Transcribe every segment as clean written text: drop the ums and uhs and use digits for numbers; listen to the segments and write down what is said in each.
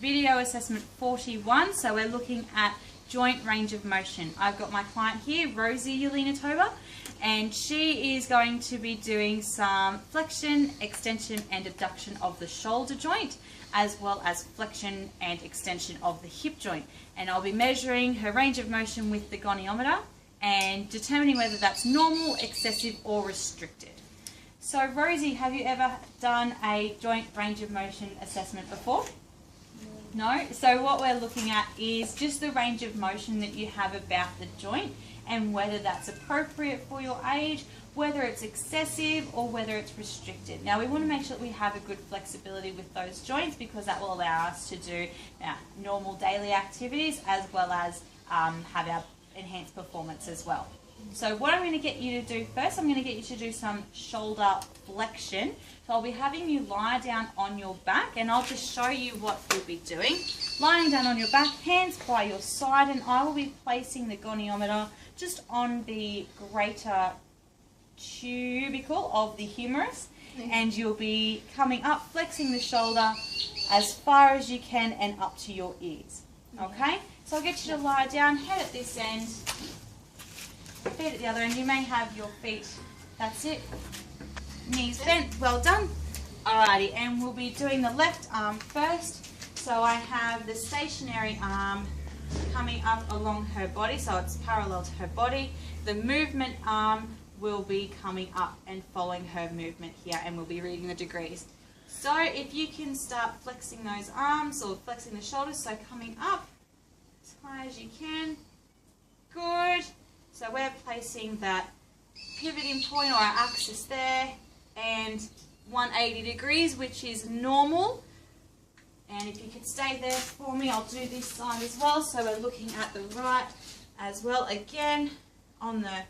video assessment 41. So we're looking at joint range of motion. I've got my client here, Rosie Ulinatova, and she is going to be doing some flexion, extension and abduction of the shoulder joint, as well as flexion and extension of the hip joint. And I'll be measuring her range of motion with the goniometer and determining whether that's normal, excessive or restricted. So Rosie, have you ever done a joint range of motion assessment before? No? So what we're looking at is just the range of motion that you have about the joint and whether that's appropriate for your age, whether it's excessive or whether it's restricted. Now we want to make sure that we have a good flexibility with those joints because that will allow us to do normal daily activities as well as have our enhanced performance as well. So what I'm going to get you to do first, I'm going to get you to do some shoulder flexion. So I'll be having you lie down on your back and I'll just show you what we'll be doing. Lying down on your back, hands by your side, and I will be placing the goniometer just on the greater tubercle of the humerus, and you'll be coming up, flexing the shoulder as far as you can and up to your ears. Okay? So I'll get you to lie down, head at this end, feet at the other end. You may have your feet, that's it, knees bent, well done. Alrighty, and we'll be doing the left arm first. So I have the stationary arm coming up along her body, so it's parallel to her body. The movement arm will be coming up and following her movement here, and we'll be reading the degrees. So if you can start flexing those arms or flexing the shoulders, so coming up as high as you can. Good. So we're placing that pivoting point or our axis there, and 180 degrees, which is normal. And if you could stay there for me, I'll do this side as well. So we're looking at the right as well, again on the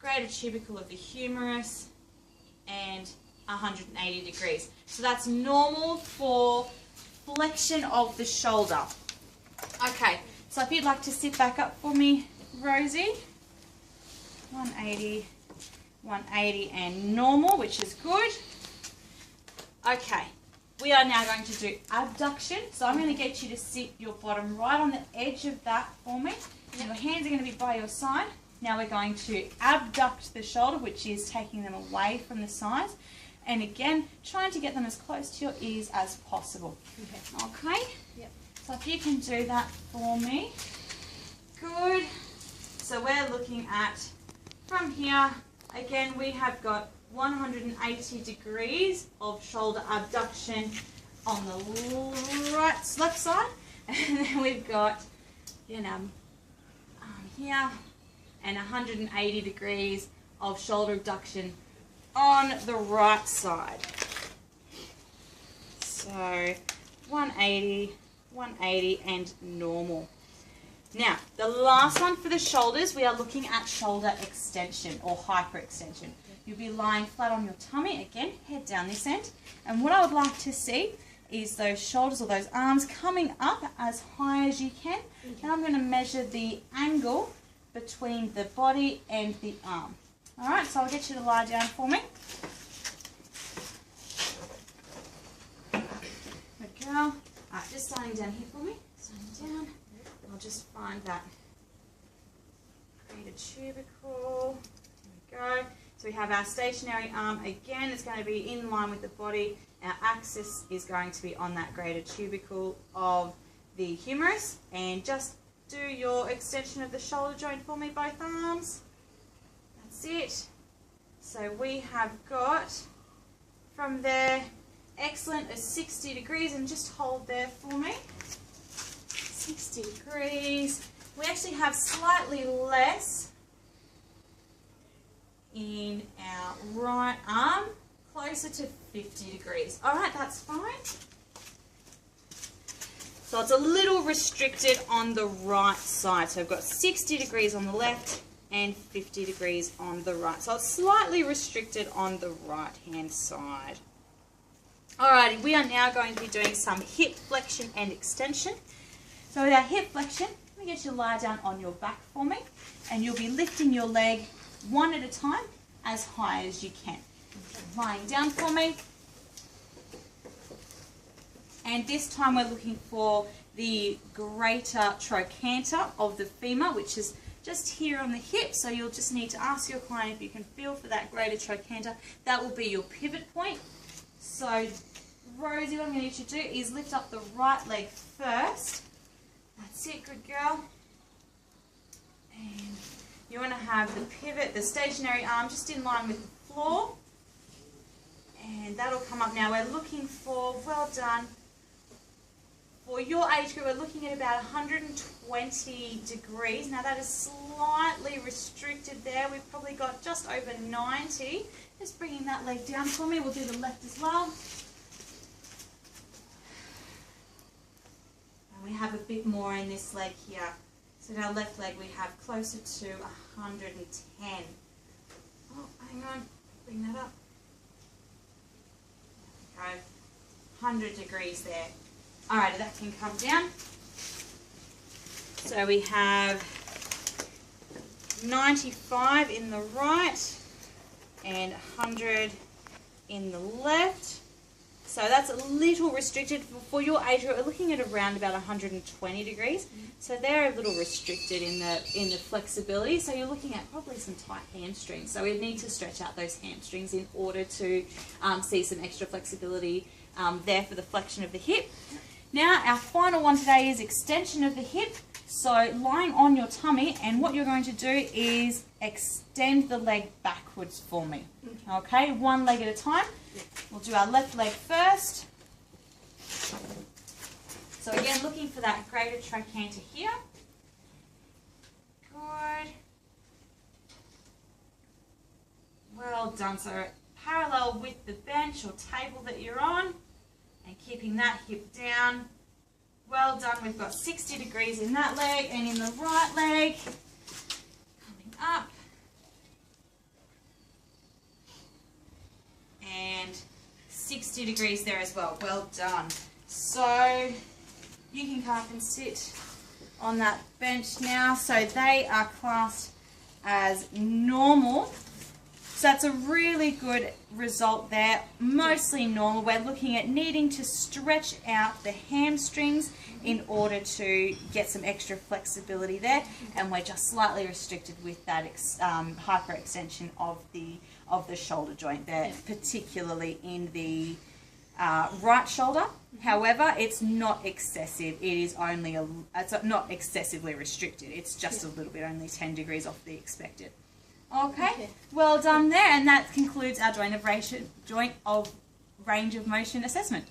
greater tubercle of the humerus, and 180 degrees. So that's normal for flexion of the shoulder. Okay, so if you'd like to sit back up for me, Rosie. 180, 180 and normal, which is good. Okay, we are now going to do abduction. So I'm going to get you to sit your bottom right on the edge of that for me. Your hands are going to be by your side. Now we're going to abduct the shoulder, which is taking them away from the sides. And again, trying to get them as close to your ears as possible. Okay? Yep. So if you can do that for me. Good. So we're looking at, from here, again, we have got 180 degrees of shoulder abduction on the left side. And then we've got, here, and 180 degrees of shoulder abduction on the right side. So 180, 180 and normal. Now, the last one for the shoulders, we are looking at shoulder extension or hyperextension. You'll be lying flat on your tummy, again, head down this end. And what I would like to see is those shoulders or those arms coming up as high as you can. And I'm going to measure the angle between the body and the arm. Alright, so I'll get you to lie down for me. Good girl. Alright, just lying down here for me. Lying down. I'll just find that greater tubercle. There we go. So we have our stationary arm again. It's going to be in line with the body. Our axis is going to be on that greater tubercle of the humerus. And just do your extension of the shoulder joint for me, both arms. That's it. So we have got from there, excellent, a 60 degrees, and just hold there for me. 60 degrees. We actually have slightly less in our right arm, closer to 50 degrees. Alright, that's fine. So it's a little restricted on the right side. So I've got 60 degrees on the left and 50 degrees on the right. So it's slightly restricted on the right hand side. Alrighty, we are now going to be doing some hip flexion and extension. So with our hip flexion, let me get you to lie down on your back for me, and you'll be lifting your leg one at a time as high as you can. Lying down for me. And this time we're looking for the greater trochanter of the femur, which is just here on the hip. So you'll just need to ask your client if you can feel for that greater trochanter. That will be your pivot point. So Rosie, what I'm going to need you to do is lift up the right leg first. That's it, good girl. And you want to have the pivot, the stationary arm just in line with the floor. And that'll come up now. We're looking for, well done. For your age group, we're looking at about 120 degrees. Now that is slightly restricted there. We've probably got just over 90. Just bringing that leg down for me. We'll do the left as well. And we have a bit more in this leg here. So in our left leg we have closer to 110. Oh, hang on. Bring that up. There we go. 100 degrees there. Alright, that can come down. So we have 95 in the right and 100 in the left. So that's a little restricted. For your age group, we're looking at around about 120 degrees. So they're a little restricted in the flexibility. So you're looking at probably some tight hamstrings. So we need to stretch out those hamstrings in order to see some extra flexibility there for the flexion of the hip. Now our final one today is extension of the hip. So lying on your tummy, and what you're going to do is extend the leg backwards for me. Okay, one leg at a time. We'll do our left leg first. So again, looking for that greater trochanter here. Good. Well done. So parallel with the bench or table that you're on, and keeping that hip down. Well done. We've got 60 degrees in that leg, and in the right leg, coming up. And 60 degrees there as well. Well done. So you can come up and sit on that bench now. So they are classed as normal. So that's a really good result there. Mostly normal. We're looking at needing to stretch out the hamstrings in order to get some extra flexibility there, and we're just slightly restricted with that hyperextension of the shoulder joint there, particularly in the right shoulder. However, it's not excessive. It is only it's not excessively restricted. It's just a little bit, only 10 degrees off the expected. Okay, well done there, and that concludes our joint of range of motion assessment.